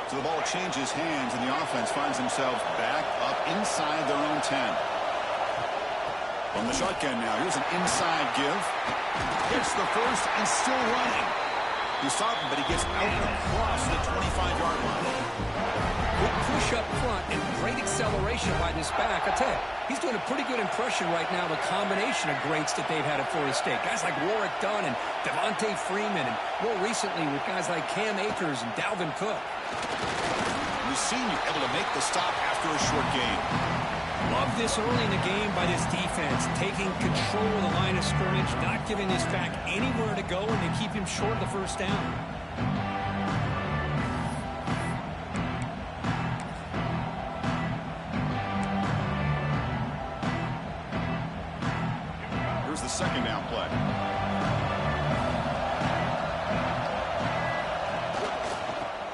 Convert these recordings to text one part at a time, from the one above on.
So the ball changes hands, and the offense finds themselves back up inside their own 10. From the shotgun now, here's an inside give. Gets the first and still running. You saw him, but he gets out across the 25-yard line. Good push up front and great acceleration by this back. I tell you, he's doing a pretty good impression right now of a combination of greats that they've had at Florida State. Guys like Warwick Dunn and Devontae Freeman, and more recently with guys like Cam Akers and Dalvin Cook. We've seen you able to make the stop after a short gain. Love this early in the game by this defense, taking control of the line of scrimmage, not giving this back anywhere to go, and they keep him short of the first down. Here's the second down play.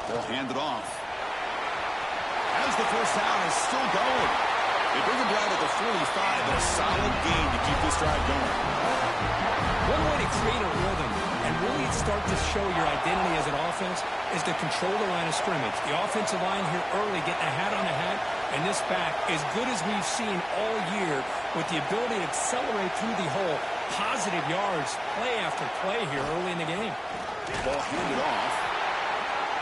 They'll hand it off. As the first down is still going. They bring him down to the 45, and a solid gain to keep this drive going. One way to create a rhythm and really start to show your identity as an offense is to control the line of scrimmage. The offensive line here early getting a hat on a hat, and this back, as good as we've seen all year, with the ability to accelerate through the hole, positive yards, play after play here early in the game. Ball handed off.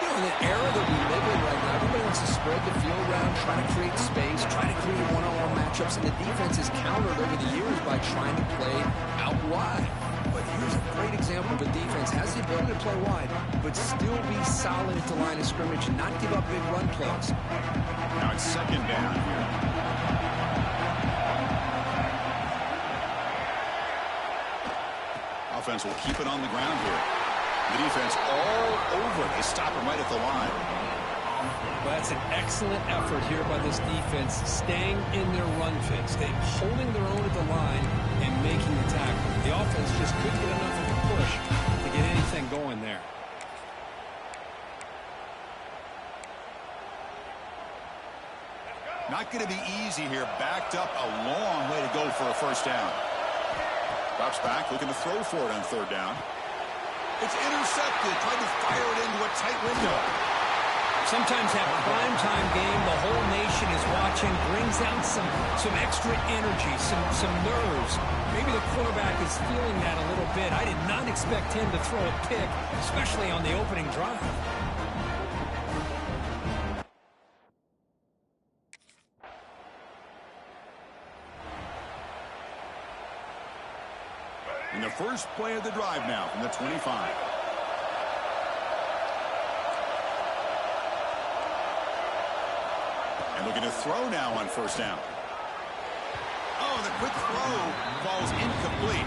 You know, in the era that we live in right now, everybody wants to spread the field around, try to create space, try to create one-on-one matchups, and the defense is countered over the years by trying to play out wide. But here's a great example of a defense has the ability to play wide, but still be solid at the line of scrimmage and not give up big run plays. Now it's second down here. Offense will keep it on the ground here. The defense all over. They stop him right at the line. Well, that's an excellent effort here by this defense, staying in their run fits. They're holding their own at the line and making the tackle. The offense just couldn't get enough of a push to get anything going there. Not going to be easy here. Backed up a long way to go for a first down. Drops back, looking to throw for it on third down. It's intercepted, trying to fire it into a tight window. Sometimes that primetime game, the whole nation is watching, brings out some extra energy, some nerves. Maybe the quarterback is feeling that a little bit. I did not expect him to throw a pick, especially on the opening drive. In the first play of the drive now from the 25. And looking to throw now on first down. Oh, the quick throw falls incomplete.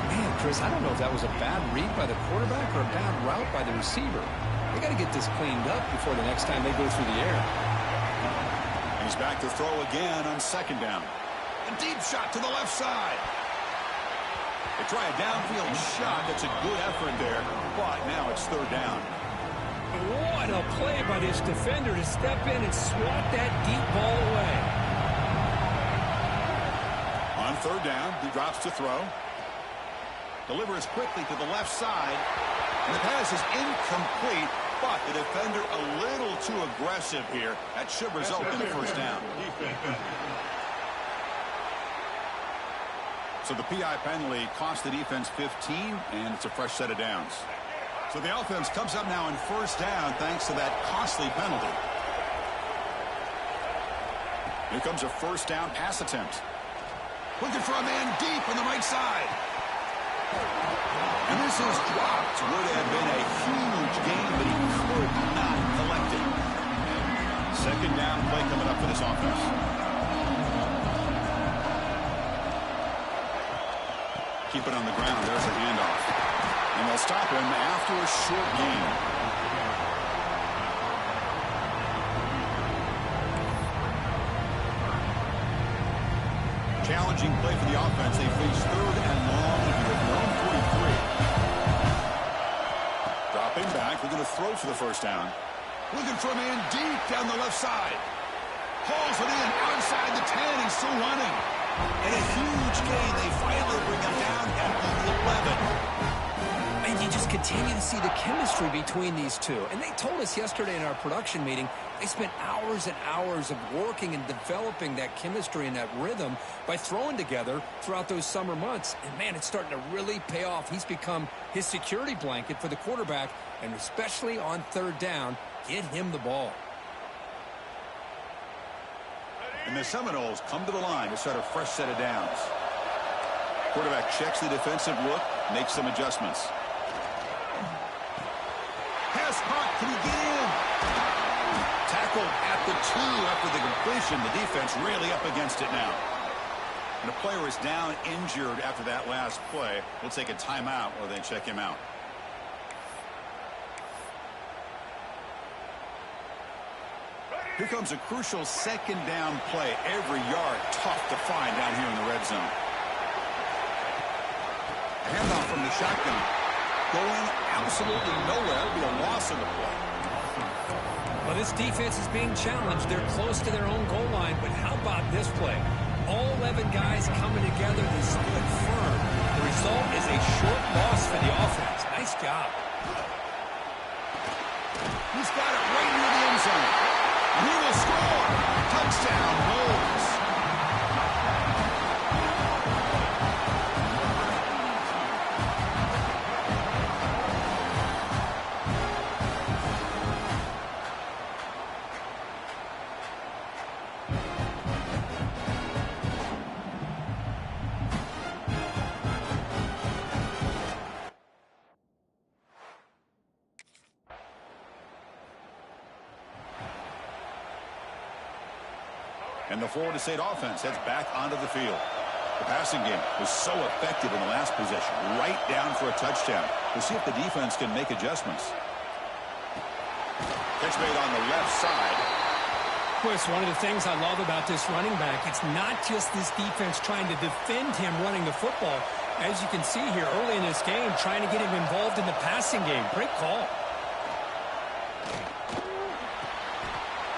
Man, Chris, I don't know if that was a bad read by the quarterback or a bad route by the receiver. They got to get this cleaned up before the next time they go through the air. And he's back to throw again on second down. A deep shot to the left side. They try a downfield shot. That's a good effort there, but now it's third down. What a play by this defender to step in and swat that deep ball away. On third down, he drops to throw. Delivers quickly to the left side. And the pass is incomplete, but the defender a little too aggressive here. That should result in a first down. So the PI penalty cost the defense 15, and it's a fresh set of downs. So the offense comes up now in first down thanks to that costly penalty. Here comes a first down pass attempt. Looking for a man deep on the right side. And this is dropped. Would have been a huge gain, but he could not collect it. Second down play coming up for this offense. Keep it on the ground. There's a handoff. And they'll stop him after a short gain. Challenging play for the offense. They face third and long here at their own 43. Dropping back. They're going to throw for the first down. Looking for a man deep down the left side. Hauls it in outside the 10. He's still running. And a huge gain. They finally bring him down at the 11. And you just continue to see the chemistry between these two. And they told us yesterday in our production meeting, they spent hours and hours of working and developing that chemistry and that rhythm by throwing together throughout those summer months. And, man, it's starting to really pay off. He's become his security blanket for the quarterback, and especially on third down, get him the ball. And the Seminoles come to the line to start a fresh set of downs. Quarterback checks the defensive look, makes some adjustments. Pass caught. Can he get in? Tackled at the 2 after the completion. The defense really up against it now. And the player is down injured after that last play. We'll take a timeout or then check him out. Here comes a crucial second down play. Every yard tough to find down here in the red zone. Handoff from the shotgun. Going absolutely nowhere. It'll be a loss in the play. Well, this defense is being challenged. They're close to their own goal line, but how about this play? All 11 guys coming together. They stood firm. The result is a short loss for the offense. Nice job. He's got it right near the end zone. He will score. Touchdown, Bulls. And the Florida State offense heads back onto the field. The passing game was so effective in the last possession, right down for a touchdown. We'll see if the defense can make adjustments. Catch made on the left side. Chris, one of the things I love about this running back, it's not just this defense trying to defend him running the football. As you can see here early in this game, trying to get him involved in the passing game. Great call.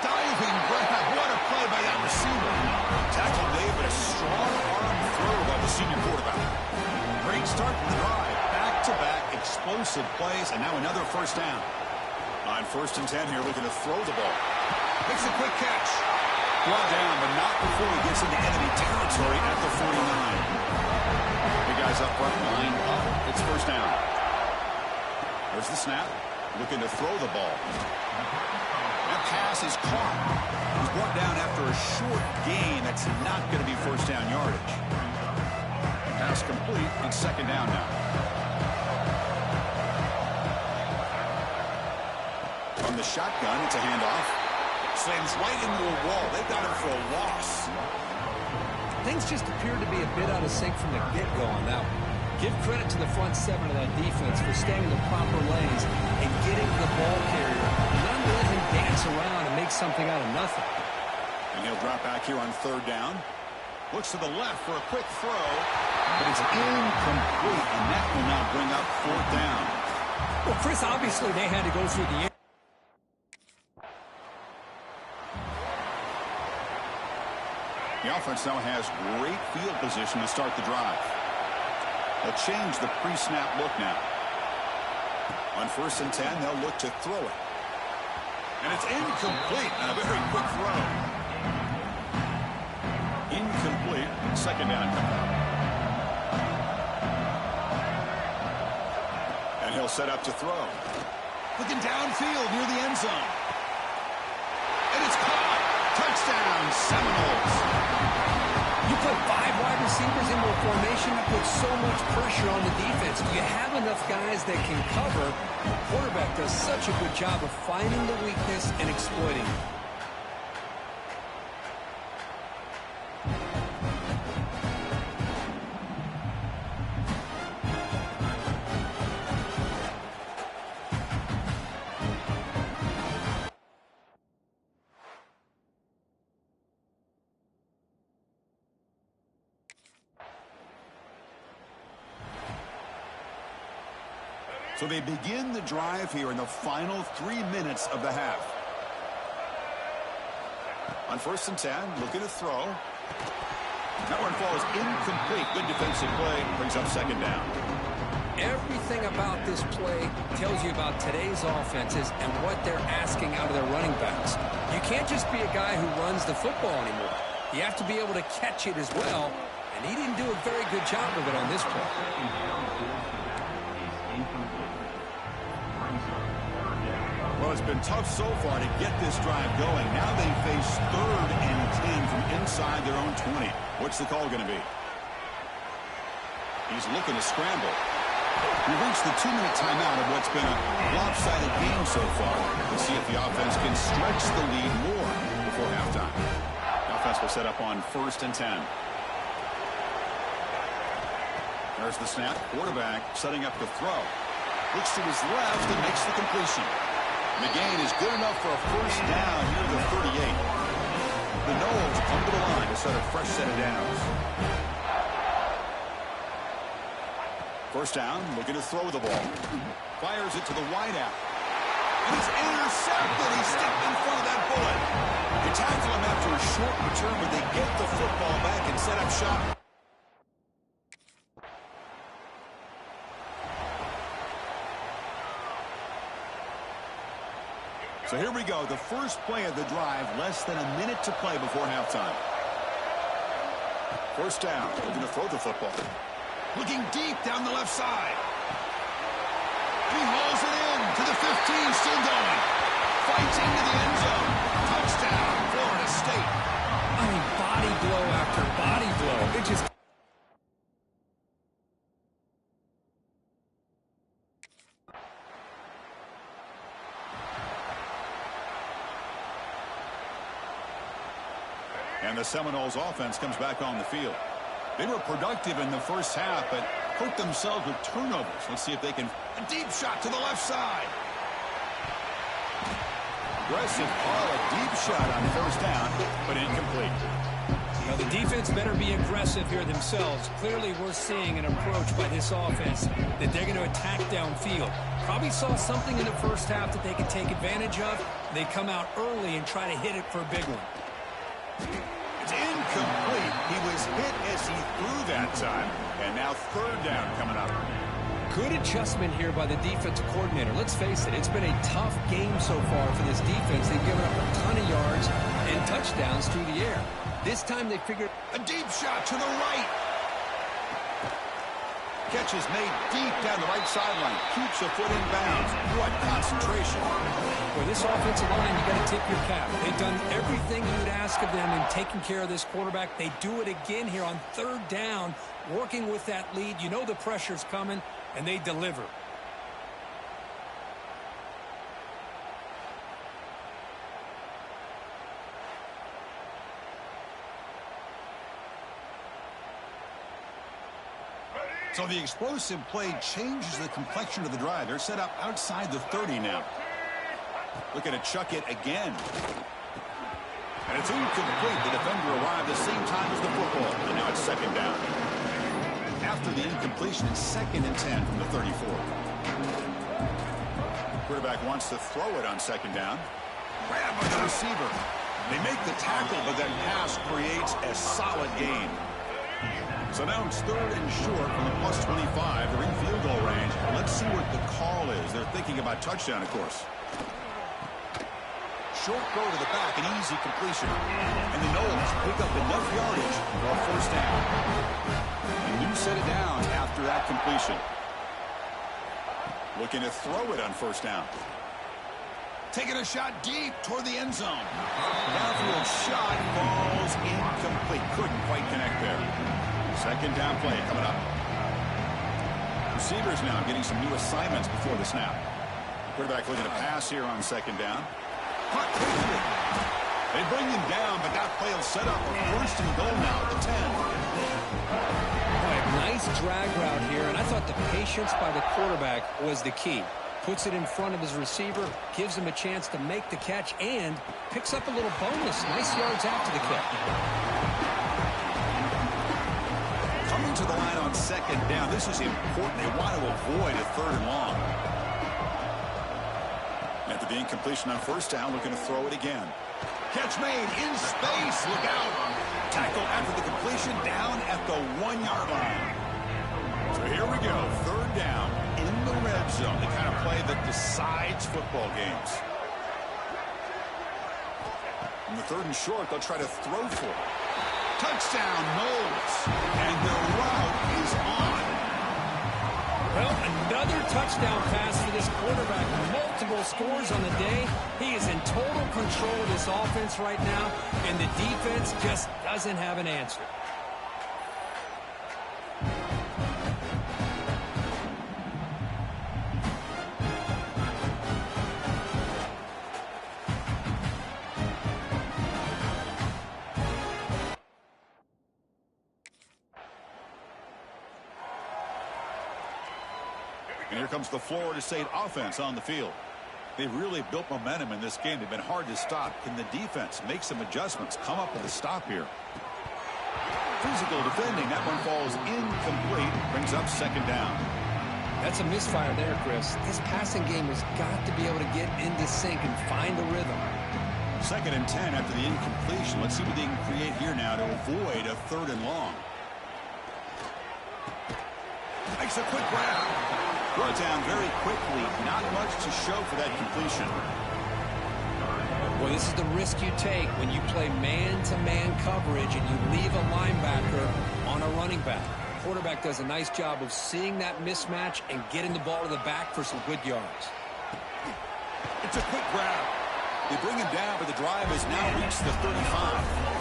Diving grab. What a play by that receiver. Tackle made, but a strong arm throw by the senior quarterback. Great start to the drive. Back-to-back explosive plays, and now another first down. On 1st and 10 here, looking to throw the ball. Makes a quick catch. Brought down, but not before he gets into enemy territory at the 49. The guys up front lined up. It's first down. There's the snap. Looking to throw the ball. That pass is caught. He's brought down after a short gain. That's not going to be first down yardage. Pass complete. It's second down now. From the shotgun, it's a handoff. Slams right into a wall. They've got him for a loss. Things just appeared to be a bit out of sync from the get-go on that one. Give credit to the front 7 of that defense for staying in the proper lanes and getting to the ball carrier. Not let him dance around and make something out of nothing. And he'll drop back here on 3rd down. Looks to the left for a quick throw, but it's incomplete, and that will now bring up 4th down. Well, Chris, obviously they had to go through the air. The offense now has great field position to start the drive. They'll change the pre-snap look now. On 1st and 10, they'll look to throw it. And it's incomplete. And a very quick throw. Incomplete. Second down coming up. And he'll set up to throw. Looking downfield near the end zone. And it's caught. Touchdown, Seminoles. You put 5 wide receivers into a formation, you put so much pressure on the defense. Do you have enough guys that can cover? The quarterback does such a good job of finding the weakness and exploiting it. So they begin the drive here in the final 3 minutes of the half. On 1st and 10, looking to throw. That one falls incomplete. Good defensive play. Brings up second down. Everything about this play tells you about today's offenses and what they're asking out of their running backs. You can't just be a guy who runs the football anymore. You have to be able to catch it as well, and he didn't do a very good job of it on this play. Well, it's been tough so far to get this drive going. Now they face 3rd and 10 from inside their own 20. What's the call going to be? He's looking to scramble. We reached the 2-minute timeout of what's been a lopsided game so far. Let's see if the offense can stretch the lead more before halftime. The offense will set up on 1st and 10. There's the snap. Quarterback setting up the throw. Looks to his left and makes the completion. The gain is good enough for a 1st down near the 38. The Noles come to the line to set a fresh set of downs. 1st down, looking to throw the ball. Fires it to the wideout. And he's intercepted. He stepped in front of that bullet. They tackle him after a short return, but they get the football back and set up shop. So here we go, the first play of the drive, less than a minute to play before halftime. 1st down, looking to throw the football. Looking deep down the left side. He hauls it in to the 15, still going. Fights into the end zone. Touchdown, Florida State. I mean, body blow after body blow. It just... And the Seminoles offense comes back on the field. They were productive in the first half, but hurt themselves with turnovers. Let's see if they can... A deep shot to the left side. Aggressive call, a deep shot on 1st down, but incomplete. Now, the defense better be aggressive here themselves. Clearly, we're seeing an approach by this offense that they're going to attack downfield. Probably saw something in the first half that they could take advantage of. They come out early and try to hit it for a big one. It's incomplete. He was hit as he threw that time. And now 3rd down coming up. Good adjustment here by the defensive coordinator. Let's face it, it's been a tough game so far for this defense. They've given up a ton of yards and touchdowns through the air. This time they figured... A deep shot to the right. Catch is made deep down the right sideline. Keeps a foot in bounds. What concentration. For this offensive line, you got to tip your cap. They've done everything you would ask of them in taking care of this quarterback. They do it again here on 3rd down, working with that lead. You know the pressure's coming, and they deliver. So the explosive play changes the complexion of the drive. They're set up outside the 30 now. Looking to chuck it again. And it's incomplete. The defender arrived the same time as the football. And now it's 2nd down. After the incompletion, it's 2nd and 10 from the 34. Quarterback wants to throw it on 2nd down. Grab by the receiver. They make the tackle, but that pass creates a solid gain. So now it's 3rd and short from the +25. They're in field goal range. Let's see what the call is. They're thinking about touchdown, of course. Short go to the back, an easy completion. And the Noles pick up enough yardage for a 1st down. And you set it down after that completion. Looking to throw it on 1st down. Taking a shot deep toward the end zone. Downfield shot falls incomplete. Couldn't quite connect there. 2nd down play coming up. Receivers now getting some new assignments before the snap. Quarterback looking to pass here on 2nd down. Caught quickly. They bring him down, but that play will set up a 1st and goal now at the 10. Boy, nice drag route here, and I thought the patience by the quarterback was the key. Puts it in front of his receiver, gives him a chance to make the catch, and picks up a little bonus. Nice yards after the catch. Coming to the line on 2nd down. This is important. They want to avoid a 3rd and long. After the incompletion on 1st down, looking to throw it again. Catch made in space. Look out. Tackle after the completion down at the 1-yard line. So here we we go. Third down in the red zone. The kind of play that decides football games. In the third and short, they'll try to throw for it. Touchdown, Knowles. And the route is on. Well, another touchdown pass for this quarterback. Multiple scores on the day. He is in total control of this offense right now, and the defense just doesn't have an answer. And here comes the Florida State offense on the field. They've really built momentum in this game. They've been hard to stop. Can the defense make some adjustments, come up with a stop here? Physical defending. That one falls incomplete. Brings up second down. That's a misfire there, Chris. This passing game has got to be able to get into sync and find the rhythm. 2nd and 10 after the incompletion. Let's see what they can create here now to avoid a 3rd and long. Makes a quick grab. Brought down very quickly. Not much to show for that completion. Well, this is the risk you take when you play man-to-man coverage and you leave a linebacker on a running back. Quarterback does a nice job of seeing that mismatch and getting the ball to the back for some good yards. It's a quick grab. They bring him down, but the drive has now reached the 35.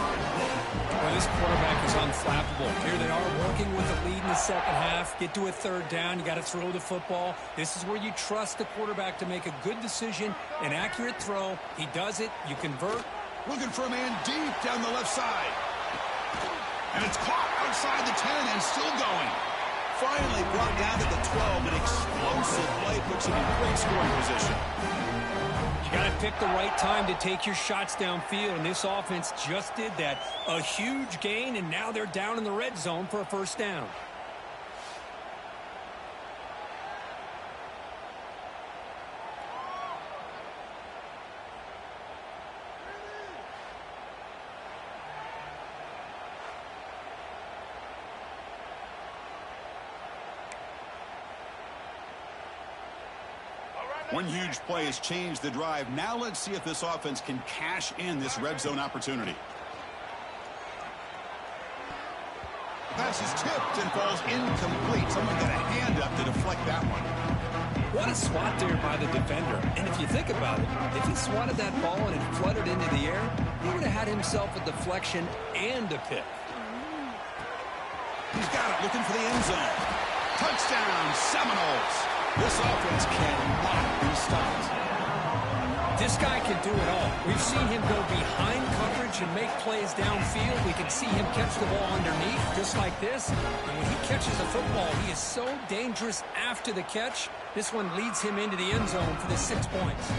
Well, this quarterback is unflappable. Here they are working with the lead in the second half. Get to a 3rd down. You got to throw the football. This is where you trust the quarterback to make a good decision, an accurate throw. He does it. You convert. Looking for a man deep down the left side. And it's caught outside the 10 and still going. Finally brought down to the 12. An explosive play puts him in great scoring position. You got to pick the right time to take your shots downfield, and this offense just did that. A huge gain, and now they're down in the red zone for a 1st down. One huge play has changed the drive. Now let's see if this offense can cash in this red zone opportunity. Pass is tipped and falls incomplete. Someone got a hand up to deflect that one. What a swat there by the defender. And if you think about it, if he swatted that ball and it fluttered into the air, he would have had himself a deflection and a pick. He's got it, looking for the end zone. Touchdown, Seminoles. This offense cannot be stopped. This guy can do it all. We've seen him go behind coverage and make plays downfield. We can see him catch the ball underneath, just like this. And when he catches a football, he is so dangerous after the catch. This one leads him into the end zone for the 6 points.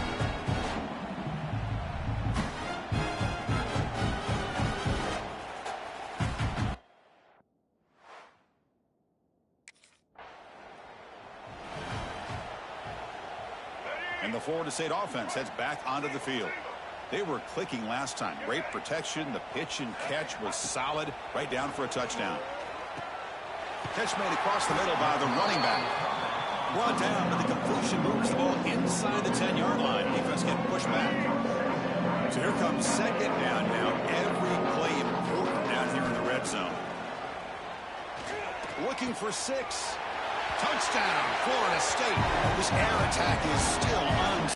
And the Florida State offense heads back onto the field. They were clicking last time. Great protection. The pitch and catch was solid. Right down for a touchdown. Catch made across the middle by the running back. Brought down, but the completion moves the ball inside the 10-yard line. Defense getting pushed back. So here comes 2nd down now. Every play important down here in the red zone. Looking for 6. Touchdown, Florida State. This air attack is still on.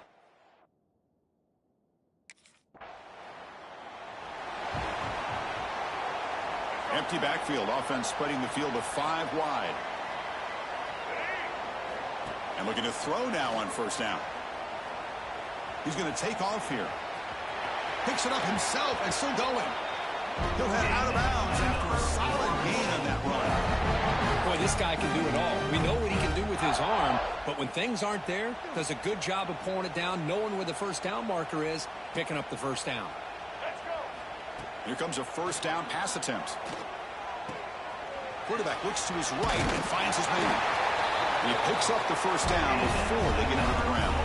Empty backfield. Offense spreading the field to 5 wide. And looking to throw now on 1st down. He's going to take off here. Picks it up himself and still going. He'll head out of bounds after a solid gain on that run. Boy, this guy can do it all. We know what he can do with his arm, but when things aren't there, does a good job of pulling it down, knowing where the 1st down marker is, picking up the 1st down. Here comes a 1st down pass attempt. Quarterback looks to his right and finds his man. And he picks up the 1st down before they get into the ground.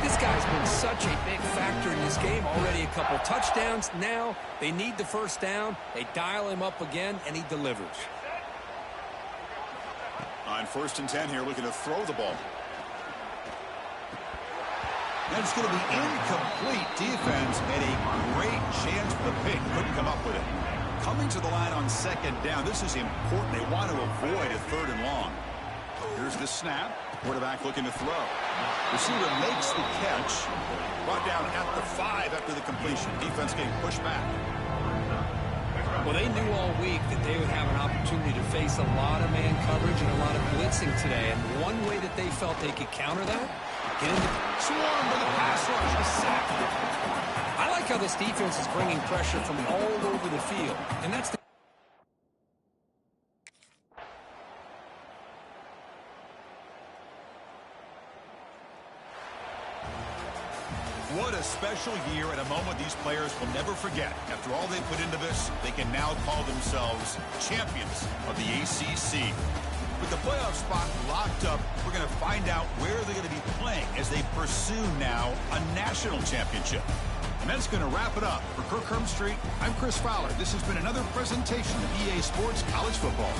This guy's been such a big factor in this game. Already a couple touchdowns. Now they need the 1st down. They dial him up again, and he delivers. line. 1st and 10 here, looking to throw the ball. And it's going to be incomplete. Defense had a great chance for the pick. Couldn't come up with it. Coming to the line on 2nd down. This is important. They want to avoid a 3rd and long. Here's the snap. Quarterback looking to throw. Receiver makes the catch. Brought down at the 5 after the completion. Defense getting pushed back. Well, they knew all week that they would have an opportunity to face a lot of man coverage and a lot of blitzing today. And one way that they felt they could counter that, get into Swarm with a pass rush. A sack. I like how this defense is bringing pressure from all over the field. And that's the What a special year and a moment these players will never forget. After all they put into this, they can now call themselves champions of the ACC. With the playoff spot locked up, we're going to find out where they're going to be playing as they pursue now a national championship. And that's going to wrap it up. For Kirk Street, I'm Chris Fowler. This has been another presentation of EA Sports College Football.